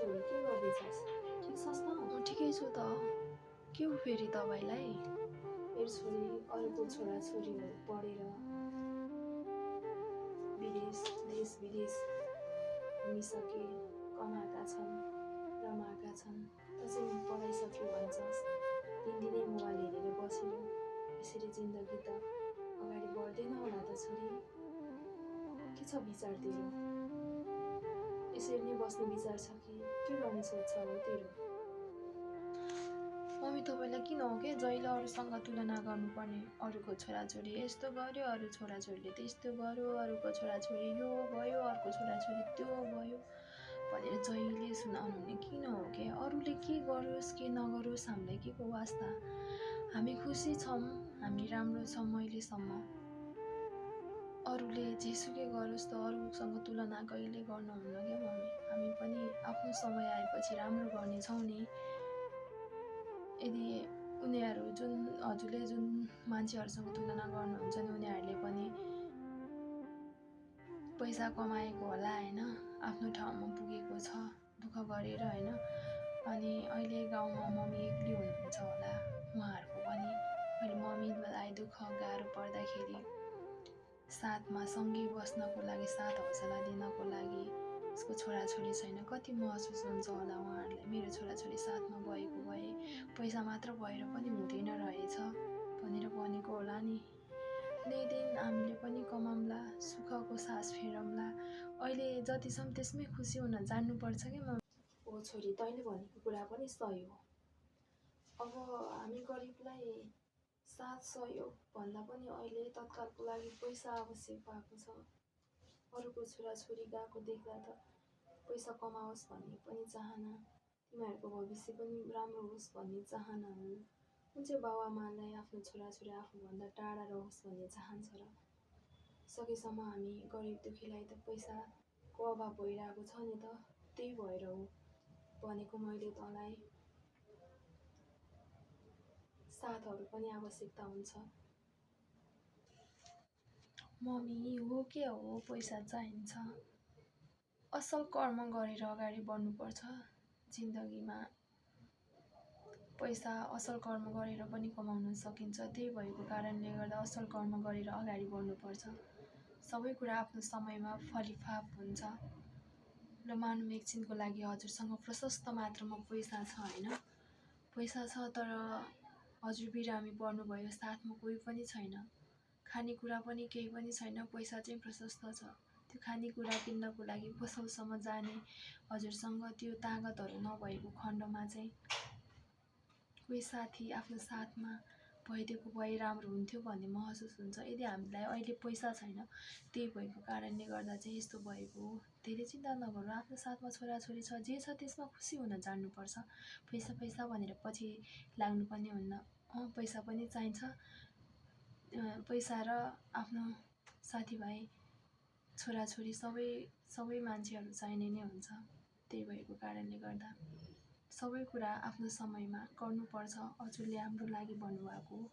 छोरी के गर्दैछस्? ठिक छस् त? ठिकै छु त। के हो फेरि तपाईँलाई? मेरो छोरी अरूको छोराछोरीहरू पढेर देश विदेश घुमिसके, कमाएका छन्, रमाएका छन्। त चाहिँ पढाइसक्यो भन्छस्। दिनदिनै मोबाइल हेरेर बसेर यसरी जिन्दगी त अगाडि बढ्दैन होला त छोरी। के छ विचार तेरो? यसरी नै बस्ने विचार छ कि के गर्ने सोच छ हो तेरो? मम्मी तपाईँलाई किन हो क्या जहिले अरूसँग तुलना गर्नुपर्ने? अरूको छोराछोरी यस्तो गर्यो, अरू छोराछोरीले त्यस्तो गर्यो, अरूको छोराछोरी यो भयो, अर्को छोराछोरी त्यो भयो भनेर जहिले सुनाउनु हुने किन हो क्या? अरूले के गरोस् के नगरोस् हामीलाई के को वास्ता? हामी खुसी छौँ, हामी राम्रो छौँ अहिलेसम्म। अरूले जेसुकै गरोस् त अरूसँग तुलना कहिले गर्नुहुन्न क्या मम्मी। हामी पनि आफ्नो समय आएपछि राम्रो गर्नेछौँ नि। यदि उनीहरू हजुरले जुन मान्छेहरूसँग तुलना गर्नुहुन्छ नि उनीहरूले पनि पैसा कमाएको होला होइन, आफ्नो ठाउँमा पुगेको छ दुःख गरेर होइन। अनि अहिले गाउँमा मम्मी एक्लै हुनुहुन्छ होला, उहाँहरूको पनि अहिले मम्मीलाई दुःख गाह्रो पर्दाखेरि साथमा सँगै बस्नको लागि, साथ हौसला दिनको लागि उसको छोराछोरी छैन, कति महसुस हुन्छ होला उहाँहरूलाई। मेरो छोराछोरी साथमा भएको भए पैसा मात्र भएर पनि हुँदैन रहेछ भनेर भनेको होला नि। कुनै दिन हामीले पनि कमाउँला, सुखको सास फेरौँला। अहिले जति छौँ त्यसमै खुसी हुन जान्नुपर्छ क्या मम्मी। ओ छोरी, तैँले भनेको कुरा पनि सही हो। अब हामी गरिबलाई साथ सहयोग भन्दा पनि अहिले तत्कालको लागि पैसा आवश्यक भएको छ। अरूको छोराछोरी गएको देख्दा त पैसा कमाओस् भन्ने पनि चाहना, तिमीहरूको भविष्य पनि राम्रो होस् भन्ने चाहना हो। कुन चाहिँ बाबुआमालाई आफ्नो छोराछोरी आफूभन्दा टाढा रहोस् भन्ने चाहन्छ र? सकेसम्म हामी गरिब दुःखीलाई त पैसाको अभाव भइरहेको छ नि त, त्यही भएर हो भनेको मैले तँलाई। साथहरू पनि आवश्यकता हुन्छ। मम्मी हो के हो, पैसा चाहिन्छ। असल कर्म गरेर अगाडि बढ्नुपर्छ जिन्दगीमा। पैसा असल कर्म गरेर पनि कमाउन सकिन्छ। त्यही भएको कारणले गर्दा असल कर्म गरेर अगाडि बढ्नुपर्छ। सबै कुरा आफ्नो समयमा फलिफाप हुन्छ। र मानौँ एकछिनको लागि हजुरसँग प्रशस्त मात्रामा पैसा छ होइन, पैसा छ तर हजुर बिरामी पर्नुभयो, साथमा कोही पनि छैन, खानेकुरा पनि केही पनि छैन, पैसा चाहिँ प्रशस्त छ। त्यो खानेकुरा किन्नको लागि पसलसम्म जाने हजुरसँग त्यो तागतहरू नभएको खण्डमा चाहिँ कोही साथी आफ्नो साथमा भइदिएको भए राम्रो हुन्थ्यो भन्ने महसुस हुन्छ। यदि हामीलाई अहिले पैसा छैन, त्यही भएको कारणले गर्दा चाहिँ यस्तो भएको हो। धेरै चिन्ता नगर्नु, आफ्नो साथमा छोराछोरी छ, जे छ त्यसमा खुसी हुन जान्नुपर्छ। पैसा पैसा भनेर पछि लाग्नुपर्ने हुन्न। पैसा पनि चाहिन्छ, पैसा र आफ्नो साथीभाइ छोराछोरी सबै मान्छेहरू चाहिने नै हुन्छ। त्यही भएको कारणले गर्दा सबै कुरा आफ्नो समयमा गर्नुपर्छ। हजुरले हाम्रो लागि भन्नुभएको हो।